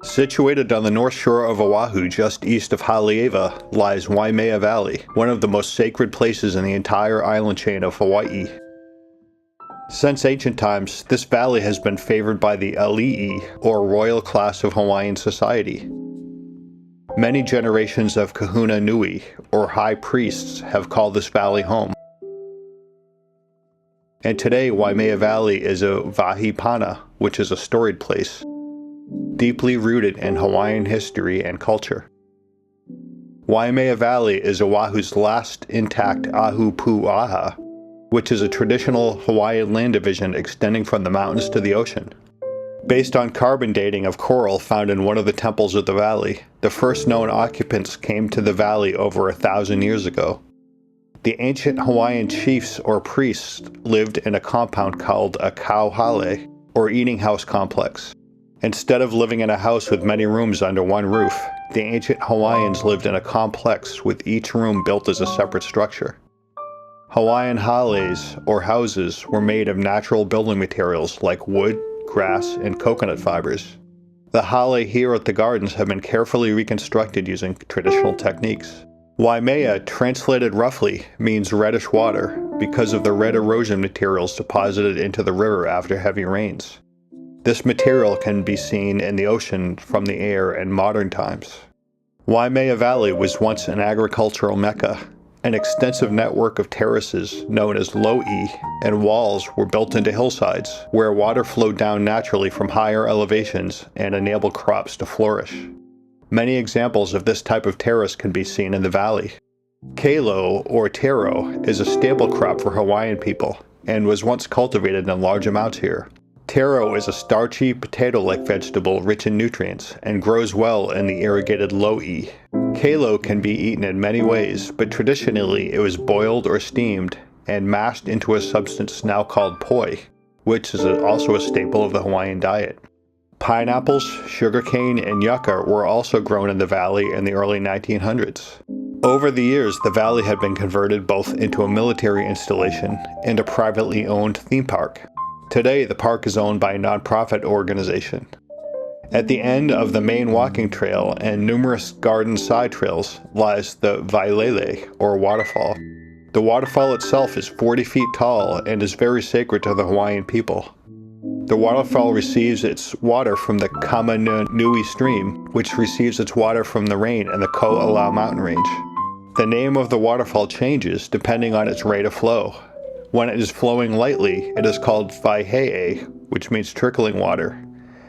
Situated on the north shore of Oahu, just east of Haleiwa, lies Waimea Valley, one of the most sacred places in the entire island chain of Hawaii. Since ancient times, this valley has been favored by the ali'i, or royal class of Hawaiian society. Many generations of kahuna nui, or high priests, have called this valley home. And today, Waimea Valley is a vahipana, which is a storied place, deeply rooted in Hawaiian history and culture. Waimea Valley is Oahu's last intact ahu pu'aha, which is a traditional Hawaiian land division extending from the mountains to the ocean. Based on carbon dating of coral found in one of the temples of the valley, the first known occupants came to the valley over 1,000 years ago. The ancient Hawaiian chiefs or priests lived in a compound called a kauhale, or eating house complex. Instead of living in a house with many rooms under one roof, the ancient Hawaiians lived in a complex with each room built as a separate structure. Hawaiian hales, or houses, were made of natural building materials like wood, grass, and coconut fibers. The hale here at the gardens have been carefully reconstructed using traditional techniques. Waimea, translated roughly, means reddish water because of the red erosion materials deposited into the river after heavy rains. This material can be seen in the ocean from the air in modern times. Waimea Valley was once an agricultural mecca. An extensive network of terraces, known as lo'i, and walls were built into hillsides, where water flowed down naturally from higher elevations and enabled crops to flourish. Many examples of this type of terrace can be seen in the valley. Kalo, or taro, is a staple crop for Hawaiian people, and was once cultivated in large amounts here. Taro is a starchy, potato-like vegetable rich in nutrients, and grows well in the irrigated lo'i. Kalo can be eaten in many ways, but traditionally it was boiled or steamed, and mashed into a substance now called poi, which is also a staple of the Hawaiian diet. Pineapples, sugarcane, and yucca were also grown in the valley in the early 1900s. Over the years, the valley had been converted both into a military installation and a privately owned theme park. Today, the park is owned by a nonprofit organization. At the end of the main walking trail and numerous garden side trails lies the Wailele, or waterfall. The waterfall itself is 40 feet tall and is very sacred to the Hawaiian people. The waterfall receives its water from the Kamanunui stream, which receives its water from the rain in the Ko'olau mountain range. The name of the waterfall changes depending on its rate of flow. When it is flowing lightly, it is called waihe'e, which means trickling water.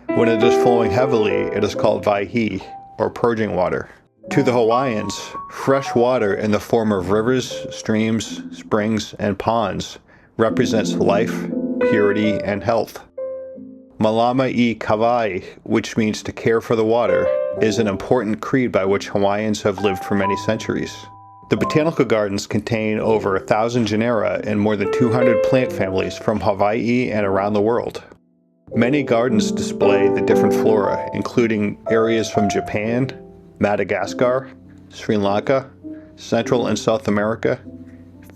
When it is flowing heavily, it is called waihi, or purging water. To the Hawaiians, fresh water in the form of rivers, streams, springs, and ponds represents life, purity, and health. Malama I kawai, which means to care for the water, is an important creed by which Hawaiians have lived for many centuries. The Botanical Gardens contain over 1,000 genera and more than 200 plant families from Hawaii and around the world. Many gardens display the different flora, including areas from Japan, Madagascar, Sri Lanka, Central and South America,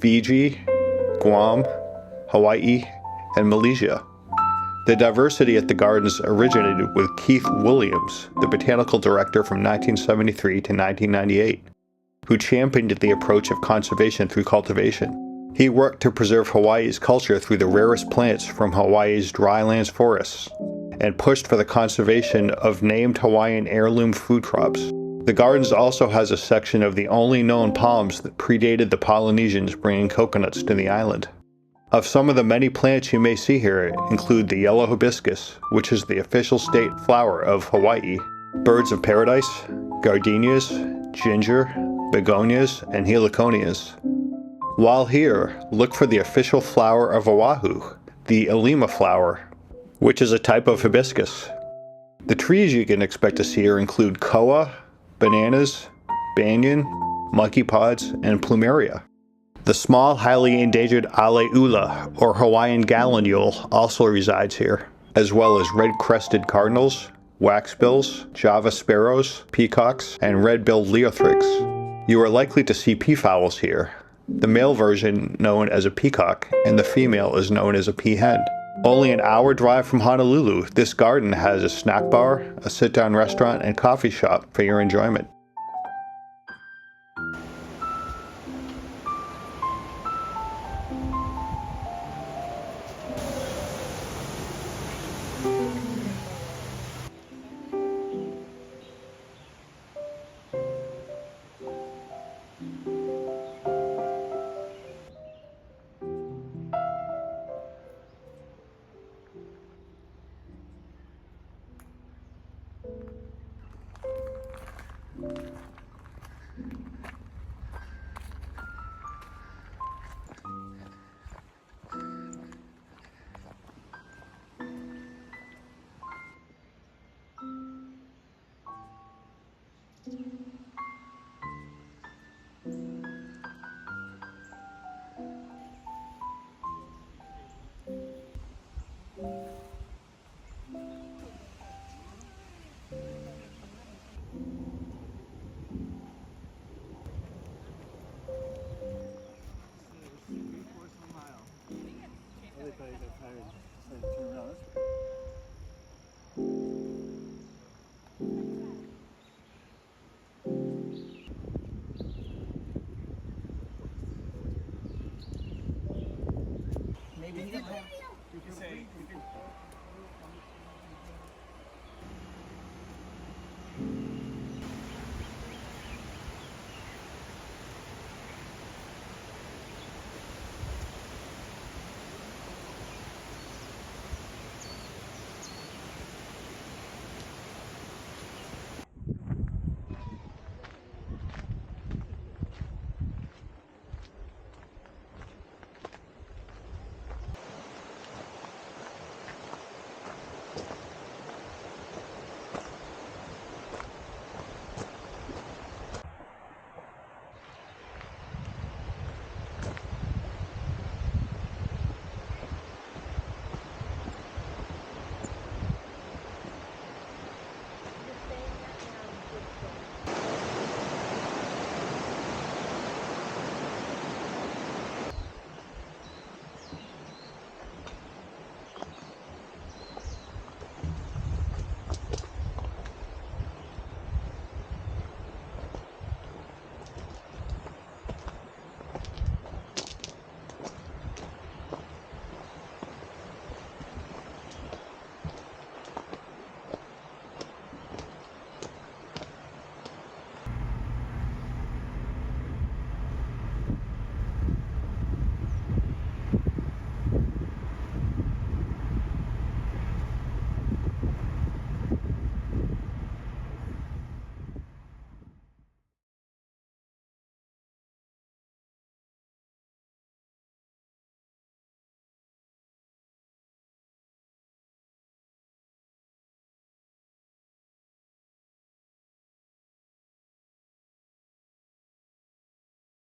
Fiji, Guam, Hawaii, and Malaysia. The diversity at the gardens originated with Keith Williams, the botanical director from 1973 to 1998. Who championed the approach of conservation through cultivation. He worked to preserve Hawaii's culture through the rarest plants from Hawaii's drylands forests, and pushed for the conservation of named Hawaiian heirloom food crops. The gardens also has a section of the only known palms that predated the Polynesians bringing coconuts to the island. Of some of the many plants you may see here include the yellow hibiscus, which is the official state flower of Hawaii, birds of paradise, gardenias, ginger, begonias, and heliconias. While here, look for the official flower of Oahu, the Elima flower, which is a type of hibiscus. The trees you can expect to see here include koa, bananas, banyan, monkey pods, and plumeria. The small, highly endangered aleula, or Hawaiian gallinule, also resides here, as well as red-crested cardinals, waxbills, Java sparrows, peacocks, and red-billed leothrics. You are likely to see peafowls here, the male version known as a peacock, and the female is known as a peahen. Only an hour drive from Honolulu, this garden has a snack bar, a sit-down restaurant, and coffee shop for your enjoyment.